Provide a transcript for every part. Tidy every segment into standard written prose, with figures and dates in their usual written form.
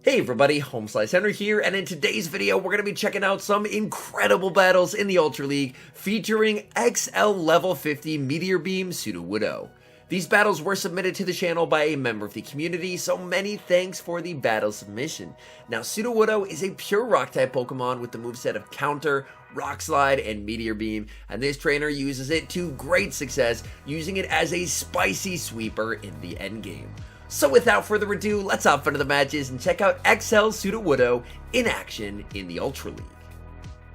Hey everybody, HomeSliceHenry here, and in today's video we're going to be checking out some incredible battles in the Ultra League featuring XL level 50 Meteor Beam Sudowoodo. These battles were submitted to the channel by a member of the community, so many thanks for the battle submission. Now Sudowoodo is a pure rock type Pokemon with the moveset of Counter, Rock Slide, and Meteor Beam, and this trainer uses it to great success, using it as a spicy sweeper in the endgame. So without further ado, let's hop into the matches and check out XL Sudowoodo in action in the Ultra League.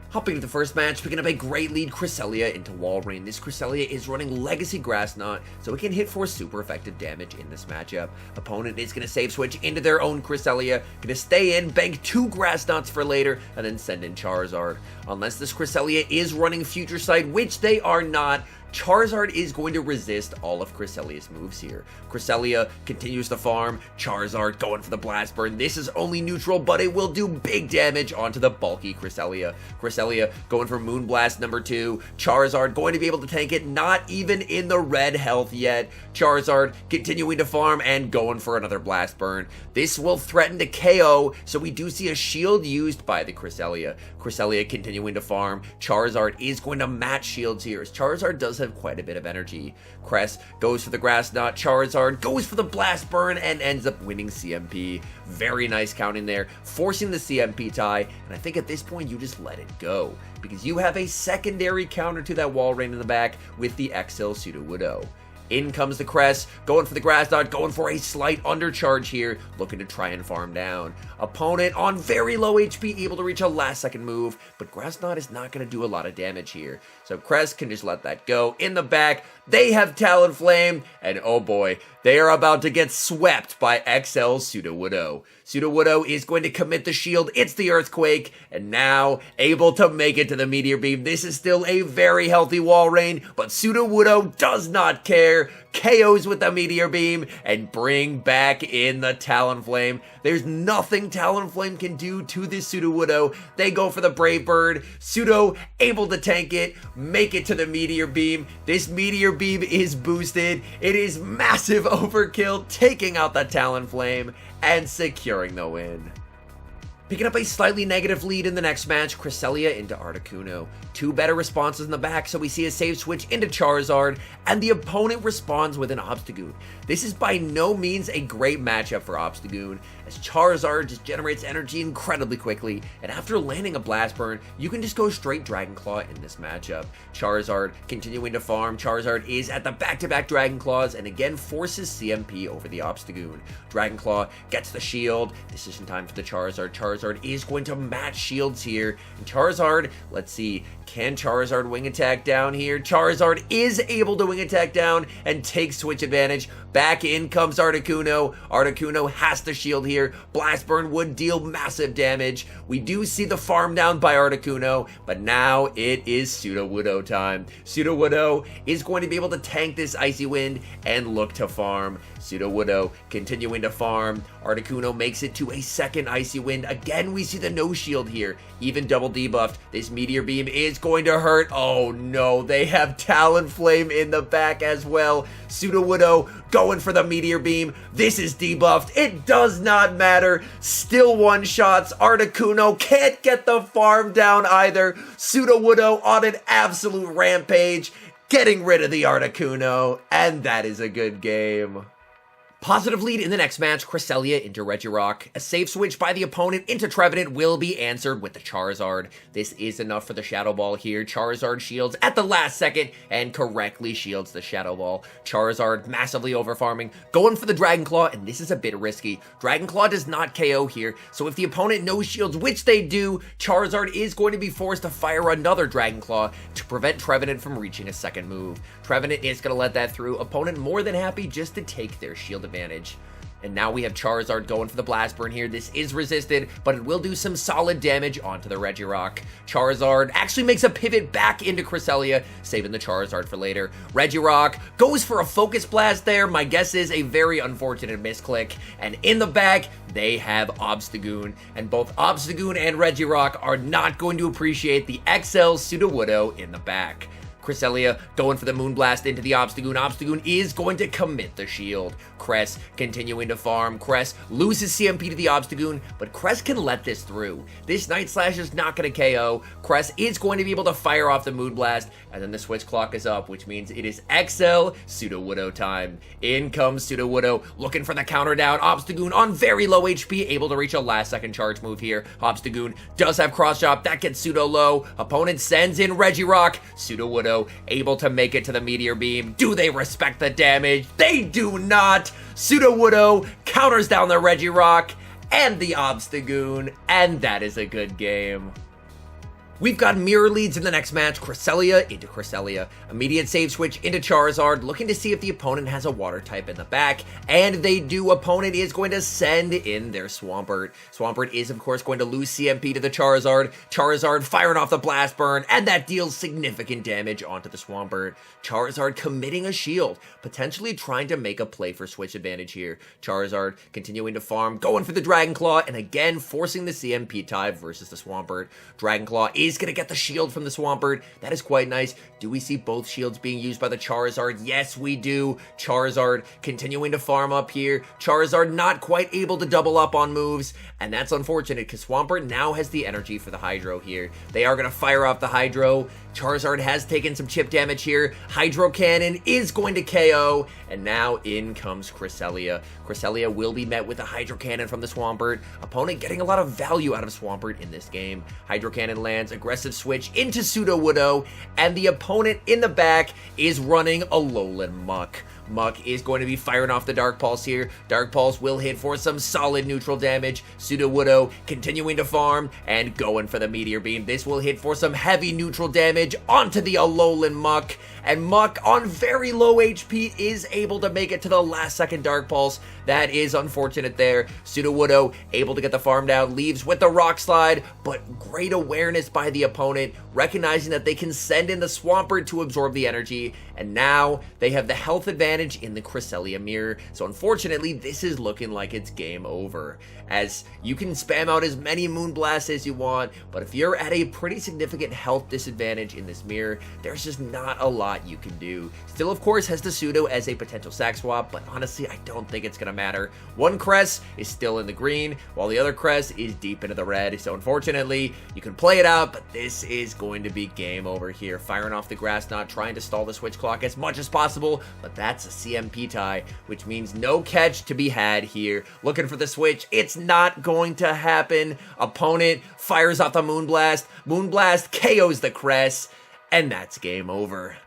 Hopping to the first match, picking up a great lead Cresselia into Walrein. This Cresselia is running Legacy Grass Knot, so it can hit for super effective damage in this matchup. Opponent is going to save switch into their own Cresselia, going to stay in, bank 2 Grass Knots for later, and then send in Charizard. Unless this Cresselia is running Future Sight, which they are not, Charizard is going to resist all of Cresselia's moves here. Cresselia continues to farm, Charizard going for the Blast Burn. This is only neutral, but it will do big damage onto the bulky Cresselia. Cresselia going for Moonblast number 2. Charizard going to be able to tank it, not even in the red health yet. Charizard continuing to farm and going for another Blast Burn. This will threaten to KO, so we do see a shield used by the Cresselia. Cresselia continuing to farm. Charizard is going to match shields here, as Charizard does have quite a bit of energy. Cress goes for the Grass Knot, Charizard goes for the Blast Burn and ends up winning CMP. Very nice counting there, forcing the CMP tie, and I think at this point you just let it go, because you have a secondary counter to that Walrein in the back with the XL Sudowoodo. In comes the Cress, going for the Grass Knot, going for a slight undercharge here, looking to try and farm down. Opponent on very low HP, able to reach a last second move, but Grass Knot is not going to do a lot of damage here. So Cress can just let that go. In the back, they have Talonflame, and oh boy, they are about to get swept by XL Sudowoodo. Sudowoodo is going to commit the shield, it's the Earthquake, and now able to make it to the Meteor Beam. This is still a very healthy Walrein, but Sudowoodo does not care. KOs with the Meteor Beam and bring back in the Talonflame. There's nothing Talonflame can do to this Sudowoodo. They go for the Brave Bird. Sudo able to tank it, make it to the Meteor Beam. This Meteor Beam is boosted. It is massive overkill, taking out the Talonflame and securing the win. Picking up a slightly negative lead in the next match, Cresselia into Articuno. 2 better responses in the back, so we see a save switch into Charizard, and the opponent responds with an Obstagoon. This is by no means a great matchup for Obstagoon, as Charizard just generates energy incredibly quickly, and after landing a Blast Burn, you can just go straight Dragon Claw in this matchup. Charizard continuing to farm. Charizard is at the back-to-back Dragon Claws, and again forces CMP over the Obstagoon. Dragon Claw gets the shield. Decision time for the Charizard. Charizard is going to match shields here, and Charizard, let's see, can Charizard wing attack down here? Charizard is able to wing attack down and take switch advantage. Back in comes Articuno. Articuno has to shield here. Blast Burn would deal massive damage. We do see the farm down by Articuno, but now it is Sudowoodo time. Sudowoodo is going to be able to tank this Icy Wind and look to farm. Sudowoodo continuing to farm. Articuno makes it to a second Icy Wind. Again, we see the no shield here. Even double debuffed. This Meteor Beam is going to hurt. Oh no, they have Talonflame in the back as well. Sudowoodo going for the Meteor Beam. This is debuffed. It does not matter. Still one shots. Articuno can't get the farm down either. Sudowoodo on an absolute rampage, getting rid of the Articuno, and that is a good game. Positive lead in the next match, Cresselia into Regirock. A safe switch by the opponent into Trevenant will be answered with the Charizard. This is enough for the Shadow Ball here. Charizard shields at the last second and correctly shields the Shadow Ball. Charizard massively overfarming, going for the Dragon Claw, and this is a bit risky. Dragon Claw does not KO here, so if the opponent no shields, which they do, Charizard is going to be forced to fire another Dragon Claw to prevent Trevenant from reaching a second move. Trevenant is going to let that through. Opponent more than happy just to take their shield advantage. And now we have Charizard going for the Blast Burn here. This is resisted, but it will do some solid damage onto the Regirock. Charizard actually makes a pivot back into Cresselia, saving the Charizard for later. Regirock goes for a Focus Blast there. My guess is a very unfortunate misclick. And in the back, they have Obstagoon. And both Obstagoon and Regirock are not going to appreciate the XL Sudowoodo in the back. Cresselia going for the Moonblast into the Obstagoon. Obstagoon is going to commit the shield. Cress continuing to farm. Cress loses CMP to the Obstagoon, but Cress can let this through. This Night Slash is not going to KO. Cress is going to be able to fire off the Moonblast, and then the switch clock is up, which means it is XL Sudowoodo time. In comes Sudowoodo, looking for the counter down. Obstagoon on very low HP, able to reach a last second charge move here. Obstagoon does have cross chop, that gets Pseudo low. Opponent sends in Regirock. Sudowoodo able to make it to the Meteor Beam. Do they respect the damage? They do not. Sudowoodo counters down the Regirock and the Obstagoon, and that is a good game. We've got mirror leads in the next match. Cresselia into Cresselia. Immediate save switch into Charizard, looking to see if the opponent has a water type in the back. And they do. Opponent is going to send in their Swampert. Swampert is, of course, going to lose CMP to the Charizard. Charizard firing off the Blast Burn, and that deals significant damage onto the Swampert. Charizard committing a shield, potentially trying to make a play for switch advantage here. Charizard continuing to farm, going for the Dragon Claw, and again forcing the CMP tie versus the Swampert. Dragon Claw is going to get the shield from the Swampert. That is quite nice. Do we see both shields being used by the Charizard? Yes, we do. Charizard continuing to farm up here. Charizard not quite able to double up on moves, and that's unfortunate because Swampert now has the energy for the Hydro here. They are going to fire off the Hydro. Charizard has taken some chip damage here. Hydro Cannon is going to KO, and now in comes Cresselia. Cresselia will be met with a Hydro Cannon from the Swampert. Opponent getting a lot of value out of Swampert in this game. Hydro Cannon lands, aggressive switch into Sudowoodo, and the opponent in the back is running a Alolan Muck. Muck is going to be firing off the Dark Pulse here. Dark Pulse will hit for some solid neutral damage. Sudowoodo continuing to farm and going for the Meteor Beam. This will hit for some heavy neutral damage onto the Alolan Muck. And Muck on very low HP is able to make it to the last second Dark Pulse. That is unfortunate there. Sudowoodo able to get the farm down, leaves with the Rock Slide, but great awareness by the opponent, recognizing that they can send in the Swampert to absorb the energy, and now they have the health advantage in the Cresselia mirror. So unfortunately, this is looking like it's game over, as you can spam out as many Moonblasts as you want, but if you're at a pretty significant health disadvantage in this mirror, there's just not a lot you can do. Still, of course, has the Pseudo as a potential sack swap, but honestly, I don't think it's gonna matter. One Cress is still in the green, while the other Cress is deep into the red, so unfortunately, you can play it out, but this is going to be game over here. Firing off the Grass Knot, trying to stall the switch clock as much as possible, but that's a CMP tie, which means no catch to be had here. Looking for the switch, it's not going to happen. Opponent fires off the Moonblast. Moonblast KOs the Cress, and that's game over.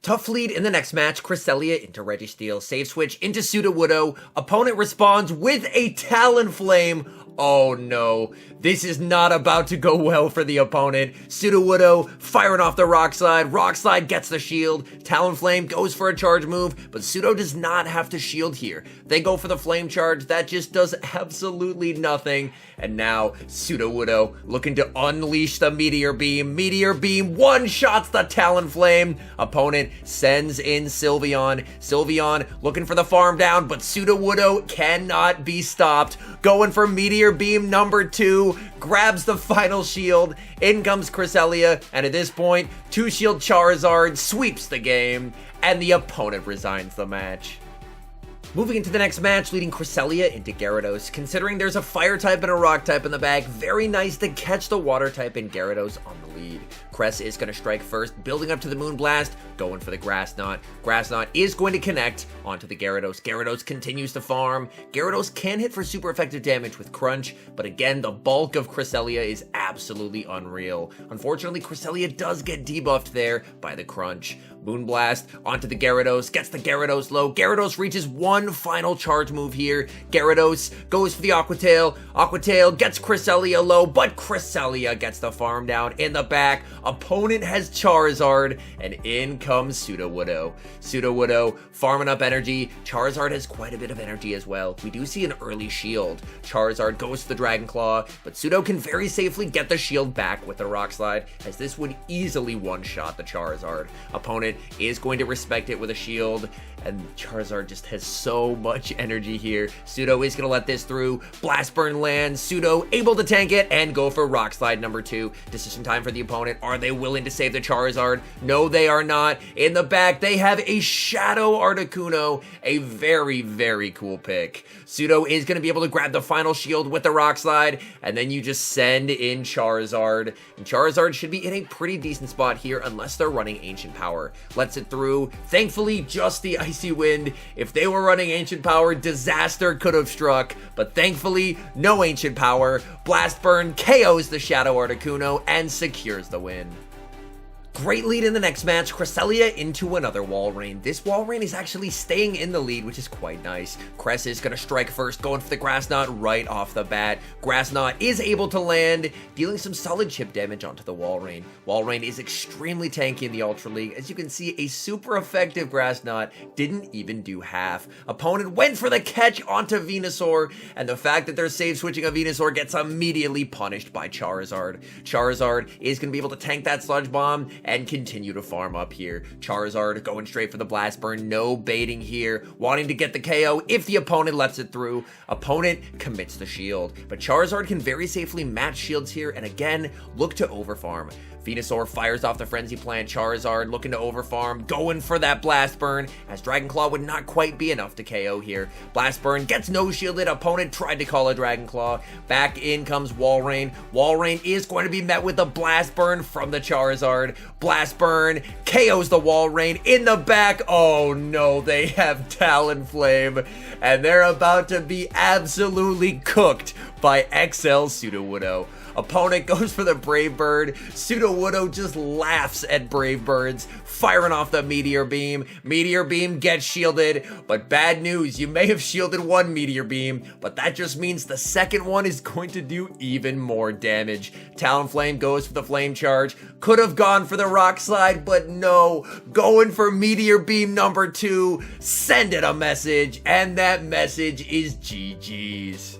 Tough lead in the next match. Cresselia into Registeel. Save switch into Sudowoodo. Opponent responds with a Talonflame. Oh no, this is not about to go well for the opponent. Sudowoodo firing off the Rock Slide. Rock Slide gets the shield. Talonflame goes for a charge move, but Pseudo does not have to shield here. They go for the Flame Charge. That just does absolutely nothing. And now Sudowoodo looking to unleash the Meteor Beam. Meteor Beam one-shots the Talonflame. Opponent sends in Sylveon. Sylveon looking for the farm down, but Sudowoodo cannot be stopped. Going for Meteor Beam number 2, grabs the final shield. In comes Cresselia, and at this point, 2-shield Charizard sweeps the game, and the opponent resigns the match. Moving into the next match, leading Cresselia into Gyarados. Considering there's a fire type and a rock type in the back, very nice to catch the water type in Gyarados on the lead. Cress is going to strike first, building up to the Moonblast, going for the Grass Knot. Grass Knot is going to connect onto the Gyarados. Gyarados continues to farm. Gyarados can hit for super effective damage with Crunch, but again, the bulk of Cresselia is absolutely unreal. Unfortunately, Cresselia does get debuffed there by the Crunch. Moonblast onto the Gyarados, gets the Gyarados low. Gyarados reaches one final charge move here. Gyarados goes for the Aqua Tail. Aqua Tail gets Cresselia low, but Cresselia gets the farm down in the back. Opponent has Charizard, and in comes Sudowoodo. Sudowoodo farming up energy. Charizard has quite a bit of energy as well. We do see an early shield. Charizard goes to the Dragon Claw, but Pseudo can very safely get the shield back with the Rock Slide, as this would easily one-shot the Charizard. Opponent is going to respect it with a shield, and Charizard just has so much energy here. Pseudo is going to let this through. Blast Burn lands. Pseudo able to tank it and go for Rock Slide number 2. Decision time for the opponent. Are they willing to save the Charizard? No, they are not. In the back, they have a Shadow Articuno, a very, very cool pick. Pseudo is going to be able to grab the final shield with the Rock Slide, and then you just send in Charizard. And Charizard should be in a pretty decent spot here unless they're running Ancient Power. Lets it through. Thankfully, just the Icy Wind. If they were running Ancient Power, disaster could have struck, but thankfully, no Ancient Power. Blast Burn KOs the Shadow Articuno and secures the win. Great lead in the next match, Cresselia into another Walrein. This Walrein is actually staying in the lead, which is quite nice. Cress is going to strike first, going for the Grass Knot right off the bat. Grass Knot is able to land, dealing some solid chip damage onto the Walrein. Walrein is extremely tanky in the Ultra League. As you can see, a super effective Grass Knot didn't even do half. Opponent went for the catch onto Venusaur, and the fact that they're save switching a Venusaur gets immediately punished by Charizard. Charizard is going to be able to tank that Sludge Bomb and continue to farm up here. Charizard going straight for the Blast Burn, no baiting here, wanting to get the KO if the opponent lets it through. Opponent commits the shield, but Charizard can very safely match shields here and again look to overfarm. Venusaur fires off the Frenzy Plant. Charizard looking to overfarm, going for that Blast Burn, as Dragon Claw would not quite be enough to KO here. Blast Burn gets no shielded. Opponent tried to call a Dragon Claw. Back in comes Walrein. Walrein is going to be met with a Blast Burn from the Charizard. Blast Burn KOs the Walrein in the back. Oh no, they have Talonflame, and they're about to be absolutely cooked by XL Sudowoodo. Opponent goes for the Brave Bird. Sudowoodo just laughs at Brave Birds, firing off the Meteor Beam. Meteor Beam gets shielded, but bad news, you may have shielded one Meteor Beam, but that just means the second one is going to do even more damage. Talonflame goes for the Flame Charge. Could have gone for the Rock Slide, but no. Going for Meteor Beam number 2. Send it a message, and that message is GG's.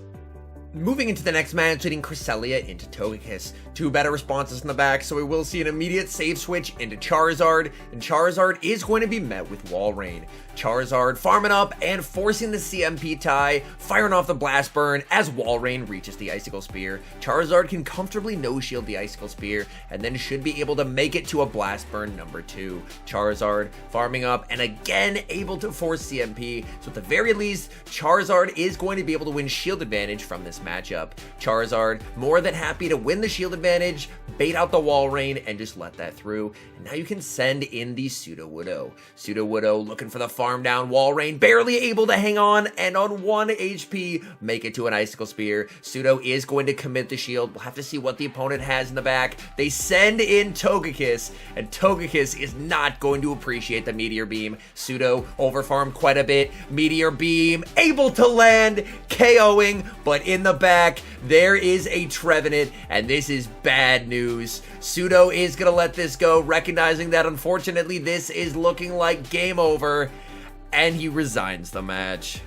Moving into the next match, hitting Cresselia into Togekiss. Two better responses in the back, so we will see an immediate save switch into Charizard, and Charizard is going to be met with Walrein. Charizard farming up and forcing the CMP tie, firing off the Blast Burn as Walrein reaches the Icicle Spear. Charizard can comfortably no-shield the Icicle Spear, and then should be able to make it to a Blast Burn number 2. Charizard farming up and again able to force CMP, so at the very least, Charizard is going to be able to win shield advantage from this matchup. Charizard more than happy to win the shield advantage, bait out the Walrein, and just let that through. And now you can send in the Sudowoodo. Sudowoodo looking for the farm down. Walrein barely able to hang on, and on 1 HP, make it to an Icicle Spear. Pseudo is going to commit the shield. We'll have to see what the opponent has in the back. They send in Togekiss, and Togekiss is not going to appreciate the Meteor Beam. Pseudo overfarmed quite a bit. Meteor Beam able to land, KOing, but in the back, there is a Trevenant, and this is bad news. Pseudo is going to let this go, recognizing that unfortunately this is looking like game over, and he resigns the match.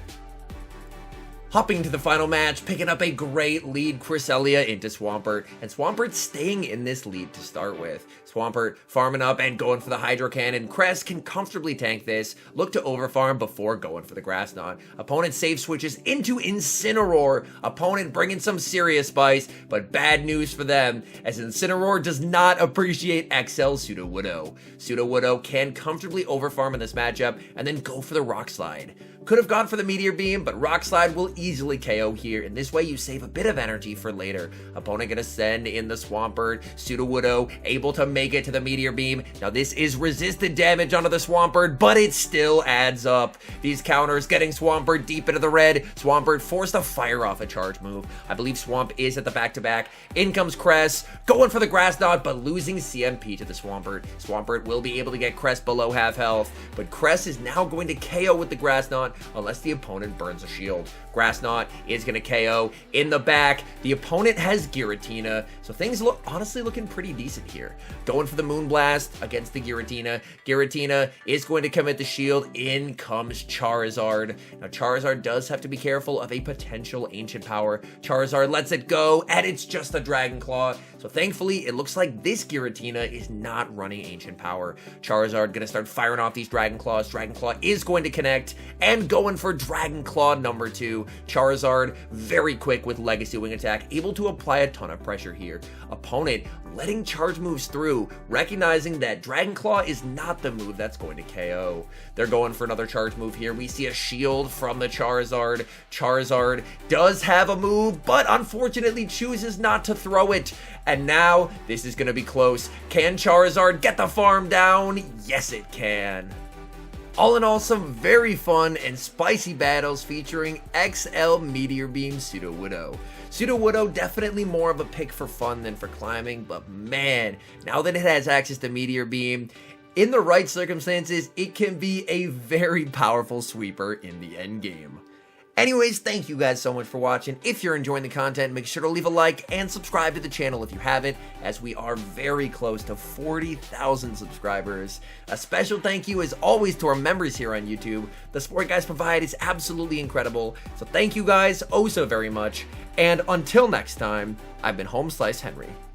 Hopping to the final match, picking up a great lead, Cresselia into Swampert, and Swampert staying in this lead to start with. Swampert farming up and going for the Hydro Cannon. Cress can comfortably tank this, look to overfarm before going for the Grass Knot. Opponent save switches into Incineroar. Opponent bringing some serious spice, but bad news for them, as Incineroar does not appreciate XL Sudowoodo. Sudowoodo can comfortably overfarm in this matchup and then go for the Rock Slide. Could have gone for the Meteor Beam, but Rock Slide will easily KO here, and this way you save a bit of energy for later. Opponent gonna send in the Swampert. Sudowoodo able to make it to the Meteor Beam. Now this is resisted damage onto the Swampert, but it still adds up. These counters getting Swampert deep into the red. Swampert forced to fire off a charge move. I believe Swamp is at the back-to-back. In comes Cress, going for the Grass Knot, but losing CMP to the Swampert. Swampert will be able to get Cress below half health, but Cress is now going to KO with the Grass Knot unless the opponent burns a shield. Grass Knot is going to KO. In the back, the opponent has Giratina, so things look honestly looking pretty decent here. Going for the Moonblast against the Giratina. Giratina is going to commit the shield. In comes Charizard. Now Charizard does have to be careful of a potential Ancient Power. Charizard lets it go, and it's just a Dragon Claw. So thankfully, it looks like this Giratina is not running Ancient Power. Charizard gonna start firing off these Dragon Claws. Dragon Claw is going to connect, and going for Dragon Claw number 2. Charizard, very quick with Legacy Wing Attack, able to apply a ton of pressure here. Opponent letting charge moves through, recognizing that Dragon Claw is not the move that's going to KO. They're going for another charge move here. We see a shield from the Charizard. Charizard does have a move, but unfortunately chooses not to throw it. And now, this is going to be close. Can Charizard get the farm down? Yes, it can. All in all, some very fun and spicy battles featuring XL Meteor Beam Sudowoodo. Sudowoodo definitely more of a pick for fun than for climbing, but man, now that it has access to Meteor Beam, in the right circumstances, it can be a very powerful sweeper in the end game. Anyways, thank you guys so much for watching. If you're enjoying the content, make sure to leave a like and subscribe to the channel if you haven't, as we are very close to 40,000 subscribers. A special thank you as always to our members here on YouTube. The support you guys provide is absolutely incredible, so thank you guys oh so very much. And until next time, I've been HomeSliceHenry.